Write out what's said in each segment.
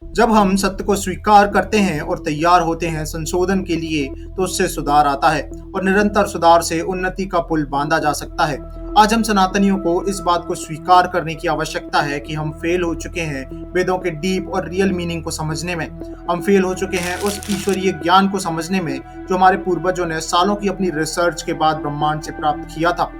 जब हम सत्य को स्वीकार करते हैं और तैयार होते हैं संशोधन के लिए, तो उससे सुधार आता है और निरंतर सुधार से उन्नति का पुल बांधा जा सकता है। आज हम सनातनियों को इस बात को स्वीकार करने की आवश्यकता है कि हम फेल हो चुके हैं वेदों के डीप और रियल मीनिंग को समझने में। हम फेल हो चुके हैं उस ईश्वरीय ज्ञान को समझने में जो हमारे पूर्वजों ने सालों की अपनी रिसर्च के बाद ब्रह्मांड से प्राप्त किया था।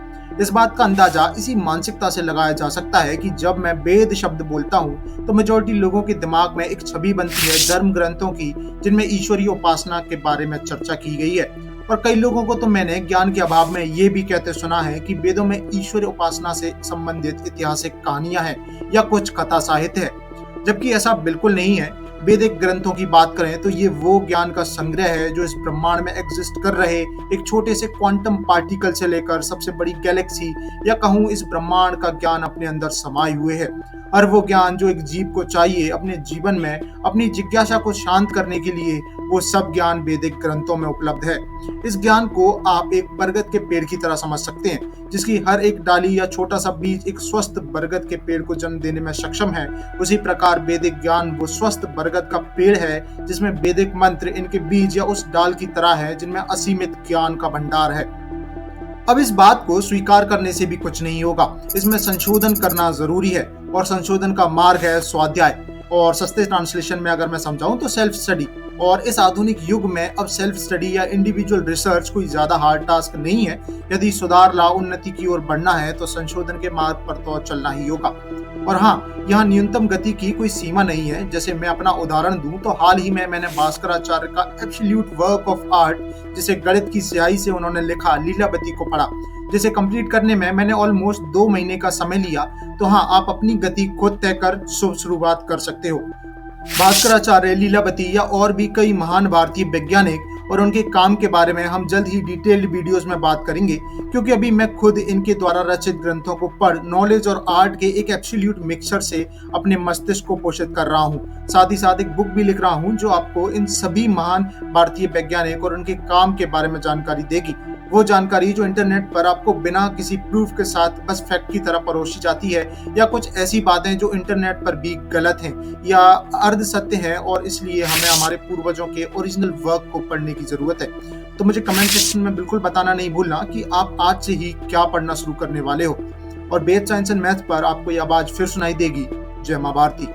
इस बात का अंदाजा इसी मानसिकता से लगाया जा सकता है कि जब मैं वेद शब्द बोलता हूँ तो मेजोरिटी लोगों के दिमाग में एक छवि बनती है धर्म ग्रंथों की, जिनमें ईश्वरीय उपासना के बारे में चर्चा की गई है। और कई लोगों को तो मैंने ज्ञान के अभाव में ये भी कहते सुना है कि वेदों में ईश्वरीय उपासना से संबंधित ऐतिहासिक कहानियां हैं या कुछ कथा साहित्य है, जबकि ऐसा बिल्कुल नहीं है। वैदिक ग्रंथों की बात करें तो ये वो ज्ञान का संग्रह है जो इस ब्रह्मांड में एग्जिस्ट कर रहे एक छोटे से क्वांटम पार्टिकल से लेकर सबसे बड़ी गैलेक्सी या कहूँ इस ब्रह्मांड का ज्ञान अपने अंदर समाये हुए है। और वो ज्ञान जो एक जीव को चाहिए अपने जीवन में अपनी जिज्ञासा को शांत करने के लिए, वो सब ज्ञान वैदिक ग्रंथों में उपलब्ध है। इस ज्ञान को आप एक बरगद के पेड़ की तरह समझ सकते हैं, जिसकी हर एक डाली या छोटा सा बीज एक स्वस्थ बरगद के पेड़ को जन्म देने में सक्षम है। उसी प्रकार वैदिक ज्ञान वो स्वस्थ बरगद का पेड़ है जिसमें वैदिक मंत्र इनके बीज या उस डाल की तरह है जिनमें असीमित ज्ञान का भंडार है। अब इस बात को स्वीकार करने से भी कुछ नहीं होगा, इसमें संशोधन करना जरूरी है और संशोधन का मार्ग है स्वाध्याय, और सस्ते ट्रांसलेशन में अगर मैं समझाऊं तो सेल्फ स्टडी। और इस आधुनिक युग में अब सेल्फ स्टडी या इंडिविजुअल रिसर्च कोई ज्यादा हार्ड टास्क नहीं है। यदि सुधार ला उन्नति की ओर बढ़ना है तो संशोधन के मार्ग पर तो चलना ही होगा। और हाँ, यहाँ न्यूनतम गति की कोई सीमा नहीं है। जैसे मैं अपना उदाहरण दूं तो हाल ही में मैंने भास्कराचार्य का एब्सोल्यूट वर्क ऑफ आर्ट, जिसे गणित की स्याही से उन्होंने लिखा, लीलावती को पढ़ा, जिसे कंप्लीट करने में मैंने ऑलमोस्ट 2 महीने का समय लिया। तो हाँ, आप अपनी गति खुद तय कर शुरुआत कर सकते हो। भास्कराचार्य, लीलावती या और भी कई महान भारतीय वैज्ञानिक और उनके काम के बारे में हम जल्द ही डिटेल्ड वीडियोस में बात करेंगे, क्योंकि अभी मैं खुद इनके द्वारा रचित ग्रंथों को पढ़ नॉलेज और आर्ट के एक एब्सोल्यूट मिक्सचर से अपने मस्तिष्क को पोषित कर रहा हूँ। साथ ही साथ एक बुक भी लिख रहा हूँ जो आपको इन सभी महान भारतीय वैज्ञानिक और उनके काम के बारे में जानकारी देगी। वो जानकारी जो इंटरनेट पर आपको बिना किसी प्रूफ के साथ बस फैक्ट की तरह परोसी जाती है, या कुछ ऐसी बातें जो इंटरनेट पर भी गलत हैं या अर्ध सत्य हैं, और इसलिए हमें हमारे पूर्वजों के ओरिजिनल वर्क को पढ़ने की जरूरत है। तो मुझे कमेंट सेक्शन में बिल्कुल बताना नहीं भूलना कि आप आज से ही क्या पढ़ना शुरू करने वाले हो। और वेद, साइंस एंड मैथ पर आपको ये आवाज फिर सुनाई देगी। जय मां भारती।